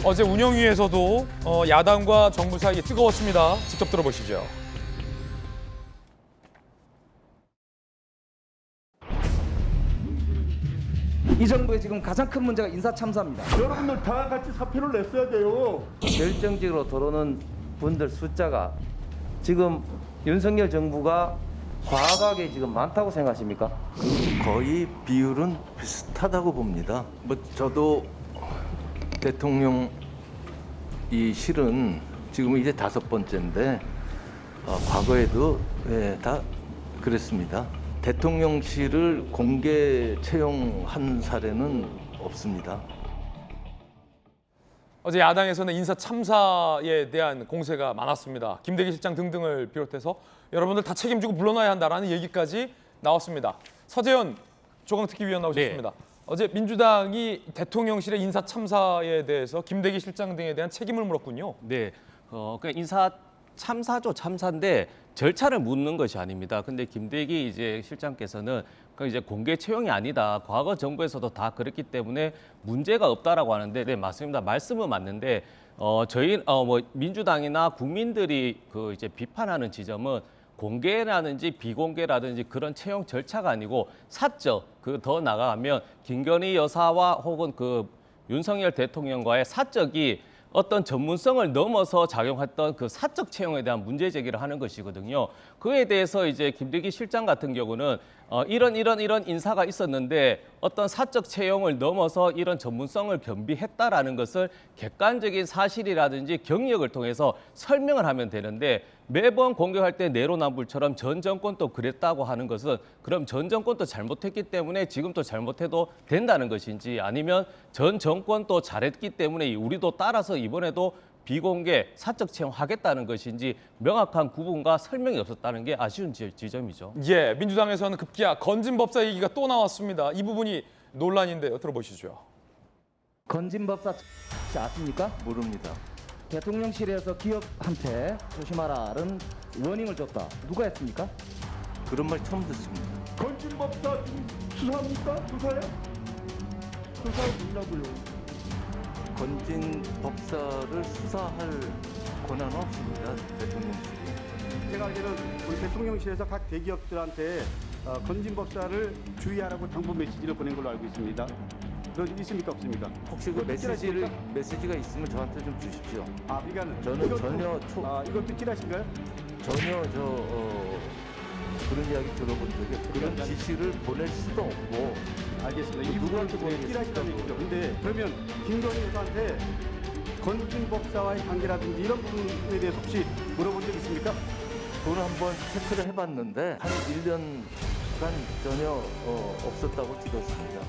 어제 운영위에서도 야당과 정부 사이에 뜨거웠습니다. 직접 들어보시죠. 이 정부의 지금 가장 큰 문제가 인사참사입니다. 여러분들 다 같이 사표를 냈어야 돼요. 결정적으로 들어오는 분들 숫자가 지금 윤석열 정부가 과하게 지금 많다고 생각하십니까? 거의 비율은 비슷하다고 봅니다. 뭐 저도 대통령 이 실은 지금 이제 5번째인데 과거에도 다 그랬습니다. 대통령실을 공개 채용한 사례는 없습니다. 어제 야당에서는 인사 참사에 대한 공세가 많았습니다. 김대기 실장 등등을 비롯해서 여러분들 다 책임지고 물러나야 한다라는 얘기까지 나왔습니다. 서재현 조강특위위원 나오셨습니다. 어제 민주당이 대통령실의 인사 참사에 대해서 김대기 실장 등에 대한 책임을 물었군요. 네, 그 인사 참사죠, 참사인데 절차를 묻는 것이 아닙니다. 근데 김대기 이제 실장께서는 그 이제 공개 채용이 아니다. 과거 정부에서도 다 그랬기 때문에 문제가 없다라고 하는데, 네 맞습니다. 말씀은 맞는데 저희 뭐 민주당이나 국민들이 그 이제 비판하는 지점은 공개라든지 비공개라든지 그런 채용 절차가 아니고 사적, 그 더 나아가면 김건희 여사와 혹은 그 윤석열 대통령과의 사적이 어떤 전문성을 넘어서 작용했던 그 사적 채용에 대한 문제 제기를 하는 것이거든요. 그에 대해서 이제 김대기 실장 같은 경우는 이런 인사가 있었는데 어떤 사적 채용을 넘어서 이런 전문성을 겸비했다라는 것을 객관적인 사실이라든지 경력을 통해서 설명을 하면 되는데, 매번 공격할 때 내로남불처럼 전 정권도 그랬다고 하는 것은 그럼 전 정권도 잘못했기 때문에 지금도 잘못해도 된다는 것인지, 아니면 전 정권도 잘했기 때문에 우리도 따라서 이번에도 비공개 사적 채용하겠다는 것인지 명확한 구분과 설명이 없었다는 게 아쉬운 지점이죠. 예, 민주당에서는 급기야 건진법사 얘기가 또 나왔습니다. 이 부분이 논란인데요. 들어보시죠. 건진법사 혹시 아십니까? 모릅니다. 대통령실에서 기업한테 조심하라는 워닝을 줬다. 누가 했습니까? 그런 말 처음 듣습니다. 건진법사 지금 수사합니까? 수사해? 수사하려고요. 건진 법사를 수사할 권한은 없습니다. 대통령실이. 제가 알기로는 우리 대통령실에서 각 대기업들한테 건진법사를 주의하라고 당부 메시지를 보낸 걸로 알고 있습니다. 그런 적 있습니까? 없습니까? 혹시 그 메시지가 있으면 저한테 좀 주십시오. 아, 그러니까 저는 이것도, 전혀 이것도 찌라신가요? 전혀 그런 이야기 들어본 적이 없고 그런 지시를 보낼 수도 없고. 알겠습니다. 이 누구한테 부분은 보내겠습니까? 찌라시다는 얘기죠. 근데 그러면 김건희 여사한테 건진법사와의 관계라든지 이런 부분에 대해서 혹시 물어본 적 있습니까? 그걸 한번 체크를 해봤는데 한 1년간 전혀 없었다고 들었습니다.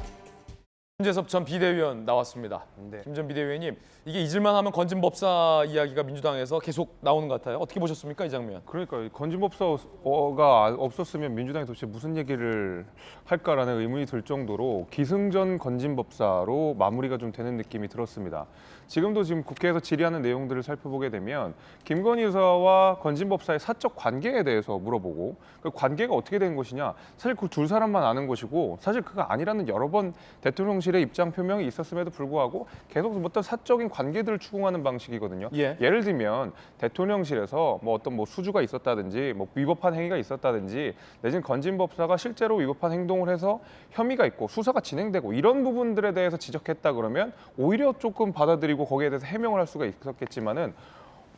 김재섭 전 비대위원 나왔습니다. 김 전 비대위원님, 이게 잊을만 하면 건진법사 이야기가 민주당에서 계속 나오는 것 같아요. 어떻게 보셨습니까, 이 장면? 그러니까 건진법사가 없었으면 민주당이 도대체 무슨 얘기를 할까라는 의문이 들 정도로 기승전 건진법사로 마무리가 좀 되는 느낌이 들었습니다. 지금도 지금 국회에서 질의하는 내용들을 살펴보게 되면 김건희 여사와 건진법사의 사적 관계에 대해서 물어보고, 그 관계가 어떻게 된 것이냐, 사실 그 두 사람만 아는 것이고 사실 그가 아니라는 여러 번 대통령실의 입장 표명이 있었음에도 불구하고 계속 어떤 사적인 관계들을 추궁하는 방식이거든요. 예를 들면 대통령실에서 뭐 어떤 수주가 있었다든지 뭐 위법한 행위가 있었다든지 내지는 건진법사가 실제로 위법한 행동을 해서 혐의가 있고 수사가 진행되고 이런 부분들에 대해서 지적했다 그러면 오히려 조금 받아들이고 거기에 대해서 해명을 할 수가 있었겠지만은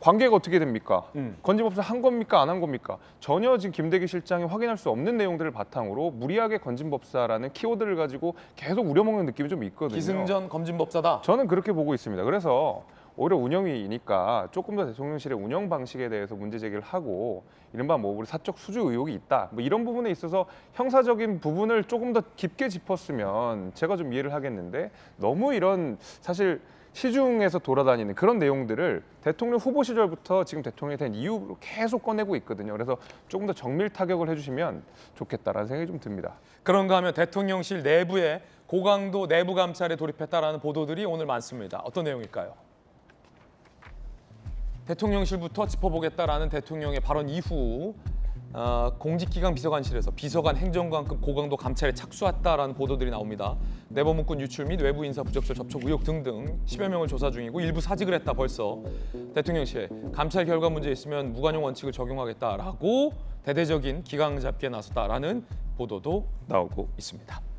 관계가 어떻게 됩니까? 건진법사 한 겁니까? 안 한 겁니까? 전혀 지금 김대기 실장이 확인할 수 없는 내용들을 바탕으로 무리하게 건진법사라는 키워드를 가지고 계속 우려먹는 느낌이 좀 있거든요. 기승전 건진법사다. 저는 그렇게 보고 있습니다. 그래서 오히려 운영위이니까 조금 더 대통령실의 운영 방식에 대해서 문제 제기를 하고, 이른바 뭐 우리 사적 수주 의혹이 있다, 뭐 이런 부분에 있어서 형사적인 부분을 조금 더 깊게 짚었으면 제가 좀 이해를 하겠는데, 너무 이런 사실 시중에서 돌아다니는 그런 내용들을 대통령 후보 시절부터 지금 대통령이 된 이후로 계속 꺼내고 있거든요. 그래서 조금 더 정밀 타격을 해주시면 좋겠다라는 생각이 좀 듭니다. 그런가 하면 대통령실 내부에 고강도 내부 감찰에 돌입했다라는 보도들이 오늘 많습니다. 어떤 내용일까요? 대통령실부터 짚어보겠다라는 대통령의 발언 이후 공직기강 비서관실에서 비서관 행정관급 고강도 감찰에 착수했다라는 보도들이 나옵니다. 내부 문건 유출 및 외부 인사 부적절 접촉 의혹 등등 10여 명을 조사 중이고 일부 사직을 했다 벌써. 대통령실 감찰 결과 문제 있으면 무관용 원칙을 적용하겠다라고 대대적인 기강 잡기에 나섰다라는 보도도 나오고 있습니다.